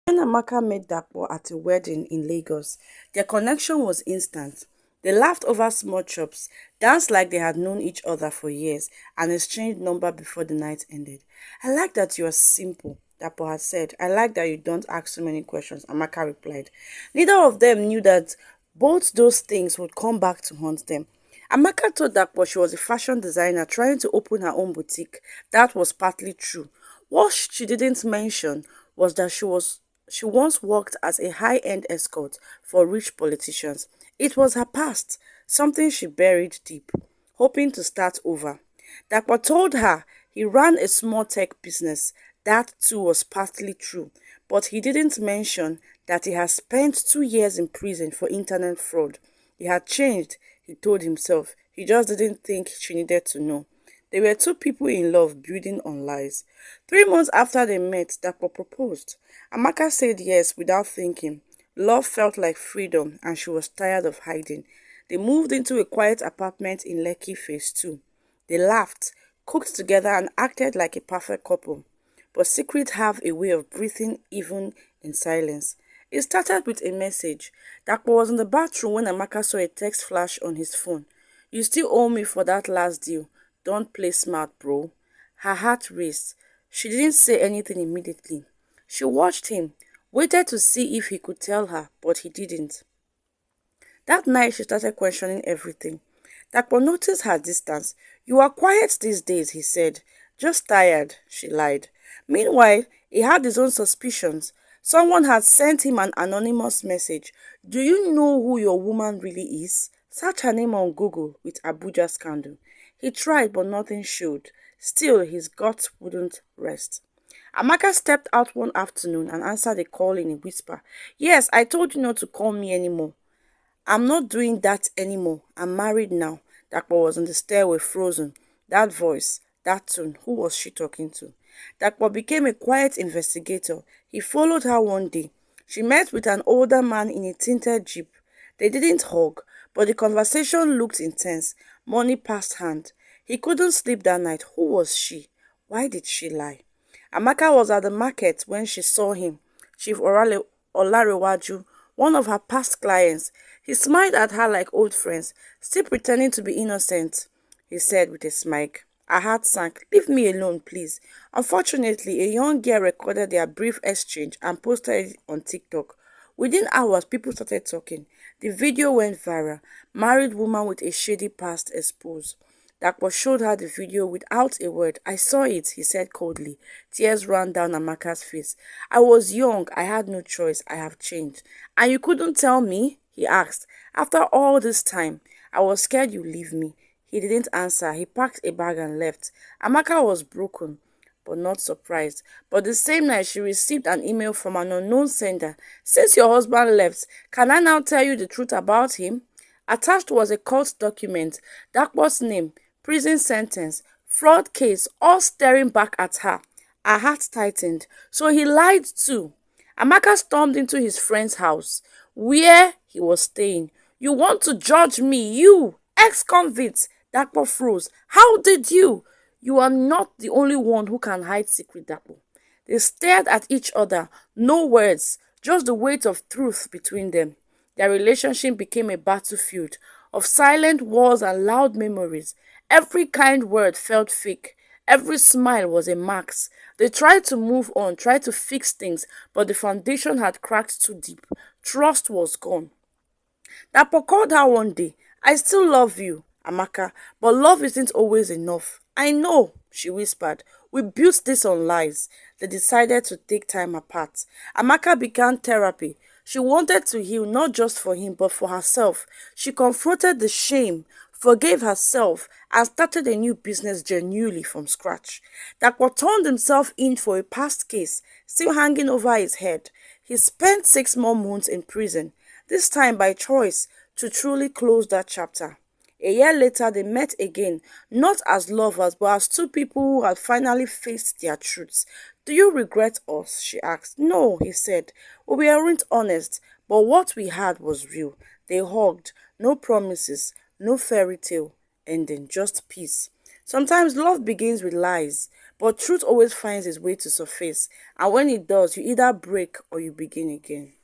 When Amaka met Dapo at a wedding in Lagos, their connection was instant. They laughed over small chops, danced like they had known each other for years, and exchanged number before the night ended. I like that you are simple, Dapo had said. I like that you don't ask so many questions, Amaka replied. Neither of them knew that both those things would come back to haunt them. Amaka told Dapo she was a fashion designer trying to open her own boutique. That was partly true. What she didn't mention was that she once worked as a high-end escort for rich politicians. It was her past, something she buried deep, hoping to start over. Dakwa told her he ran a small tech business. That too was partly true, but he didn't mention that he had spent 2 years in prison for internet fraud. He had changed, he told himself. He just didn't think she needed to know. They were two people in love building on lies. 3 months after they met, Dapo proposed. Amaka said yes without thinking. Love felt like freedom and she was tired of hiding. They moved into a quiet apartment in Lekki Phase 2. They laughed, cooked together and acted like a perfect couple. But secrets have a way of breathing even in silence. It started with a message. Dapo was in the bathroom when Amaka saw a text flash on his phone. You still owe me for that last deal. Don't play smart, bro. Her heart raced. She didn't say anything immediately. She watched him, waited to see if he could tell her, but he didn't. That night she started questioning everything. Dakpo noticed her distance. You are quiet these days, he said. Just tired, she lied. Meanwhile, he had his own suspicions. Someone had sent him an anonymous message. Do you know who your woman really is? Search her name on Google with Abuja scandal. He tried but nothing showed. Still, his guts wouldn't rest. Amaka stepped out one afternoon and answered a call in a whisper. Yes, I told you not to call me anymore. I'm not doing that anymore. I'm married now. Dakpo was on the stairway frozen. That voice, that tone, who was she talking to? Dakpo became a quiet investigator. He followed her one day. She met with an older man in a tinted jeep. They didn't hug, but the conversation looked intense. Money passed hand. He couldn't sleep that night. Who was she? Why did she lie? Amaka was at the market when she saw him. Chief Olarewaju, one of her past clients. He smiled at her like old friends, still pretending to be innocent. He said with a smile. Her heart sank. Leave me alone, please. Unfortunately, a young girl recorded their brief exchange and posted it on TikTok. Within hours, people started talking. The video went viral. Married woman with a shady past exposed. Dakpo showed her the video without a word. I saw it, he said coldly. Tears ran down Amaka's face. I was young. I had no choice. I have changed. And you couldn't tell me? He asked. After all this time, I was scared you'd leave me. He didn't answer. He packed a bag and left. Amaka was broken, but not surprised. But the same night, she received an email from an unknown sender. Since your husband left, can I now tell you the truth about him? Attached was a court document, Dakpo's name, prison sentence, fraud case, all staring back at her. Her heart tightened. So he lied too. Amaka stormed into his friend's house, where he was staying. You want to judge me, you, ex-convict? Dakpo froze. How did you? You are not the only one who can hide secret, Dakpo. They stared at each other, no words, just the weight of truth between them. Their relationship became a battlefield of silent wars and loud memories. Every kind word felt fake. Every smile was a mask. They tried to move on, tried to fix things, but the foundation had cracked too deep. Trust was gone. Dapo called her one day. I still love you, Amaka, but love isn't always enough. I know, she whispered. We built this on lies. They decided to take time apart. Amaka began therapy. She wanted to heal not just for him but for herself. She confronted the shame, forgave herself, and started a new business genuinely from scratch. Dakwa turned himself in for a past case, still hanging over his head. He spent 6 more months in prison, this time by choice, to truly close that chapter. A year later, they met again, not as lovers, but as two people who had finally faced their truths. Do you regret us? She asked. No, he said. We weren't honest, but what we had was real. They hugged. No promises, no fairy tale ending, just peace. Sometimes love begins with lies, But truth always finds its way to surface, and when it does, you either break or you begin again.